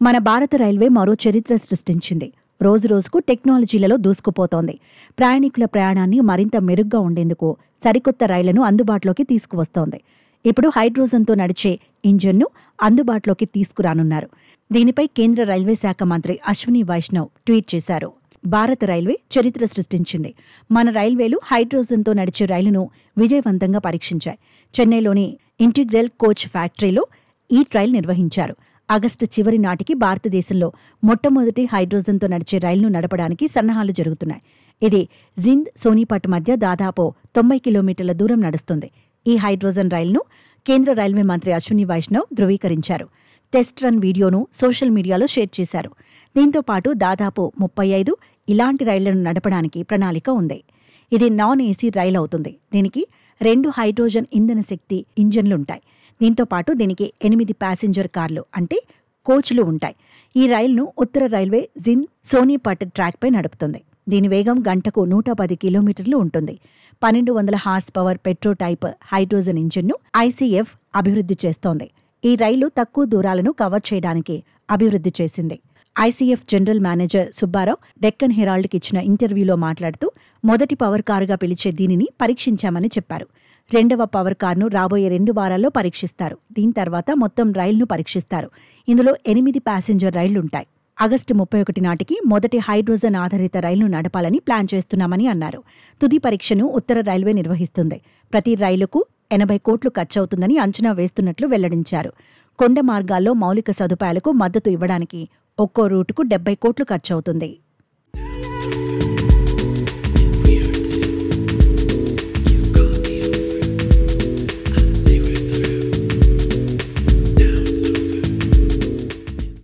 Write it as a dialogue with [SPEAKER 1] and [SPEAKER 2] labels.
[SPEAKER 1] మన భారత రైల్వే మరో చరిత్ర సృష్టించింది. రోజురోజుకు టెక్నాలజీలలో దూసుకుపోతోంది. ప్రయాణికుల ప్రయాణాన్ని మరింత మెరుగ్గా ఉండేందుకు సరికొత్త రైళ్లను అందుబాటులోకి తీసుకువస్తోంది. ఇప్పుడు హైడ్రోజన్తో నడిచే ఇంజన్ను అందుబాటులోకి తీసుకురానున్నారు. దీనిపై కేంద్ర రైల్వే శాఖ మంత్రి అశ్విని వైష్ణవ్ ట్వీట్ చేశారు. భారత రైల్వే చరిత్ర సృష్టించింది. మన రైల్వేలు హైడ్రోజన్తో నడిచే రైలును విజయవంతంగా పరీక్షించాయి. చెన్నైలోని ఇంటిగ్రల్ కోచ్ ఫ్యాక్టరీలో ఈ ట్రయల్ నిర్వహించారు. ఆగస్టు చివరి నాటికి భారతదేశంలో మొట్టమొదటి హైడ్రోజన్తో నడిచే రైలును నడపడానికి సన్నాహాలు జరుగుతున్నాయి. ఇది జింద్ సోనీపట్ మధ్య దాదాపు 90 కిలోమీటర్ల దూరం నడుస్తుంది. ఈ హైడ్రోజన్ రైలును కేంద్ర రైల్వే మంత్రి అశ్విని వైష్ణవ్ ధృవీకరించారు. టెస్ట్ రన్ వీడియోను సోషల్ మీడియాలో షేర్ చేశారు. దీంతో పాటు దాదాపు 35 ఇలాంటి రైళ్లను నడపడానికి ప్రణాళిక ఉంది. ఇది నాన్ ఏసీ రైలు అవుతుంది. దీనికి 2 హైడ్రోజన్ ఇంధన శక్తి ఇంజన్లుంటాయి. దీంతో పాటు దీనికి 8 ప్యాసింజర్ కార్లు అంటే కోచ్లు ఉంటాయి. ఈ రైలును ఉత్తర రైల్వే జింద్ సోనీపట్ ట్రాక్పై నడుపుతుంది. దీని వేగం గంటకు 110 కిలోమీటర్లు ఉంటుంది. 1200 హార్స్ పవర్ పెట్రోటైప్ హైడ్రోజన్ ఇంజిన్ను ఐసీఎఫ్ అభివృద్ధి చేస్తోంది. ఈ రైలు తక్కువ దూరాలను కవర్ చేయడానికి అభివృద్ధి చేసింది. ICF general manager Subbarao Deccan హెరాల్డ్కి ఇచ్చిన ఇంటర్వ్యూలో మాట్లాడుతూ మొదటి పవర్ కారుగా పిలిచే దీనిని పరీక్షించామని చెప్పారు. రెండవ పవర్ కార్ను రాబోయే 2 వారాల్లో పరీక్షిస్తారు. దీని తర్వాత మొత్తం రైలును పరీక్షిస్తారు. ఇందులో 8 ప్యాసింజర్ రైళ్లుంటాయి. ఆగస్టు 31 నాటికి మొదటి హైడ్రోజన్ ఆధారిత రైలును నడపాలని ప్లాన్ చేస్తున్నామని అన్నారు. తుది పరీక్షను ఉత్తర రైల్వే నిర్వహిస్తుంది. ప్రతి రైలుకు 80 కోట్లు ఖర్చవుతుందని అంచనా వేస్తున్నట్లు వెల్లడించారు. కొండ మార్గాల్లో మౌలిక సదుపాయాలకు మద్దతు ఇవ్వడానికి ఒక్కో రూటుకు 70 కోట్లు ఖర్చవుతుంది.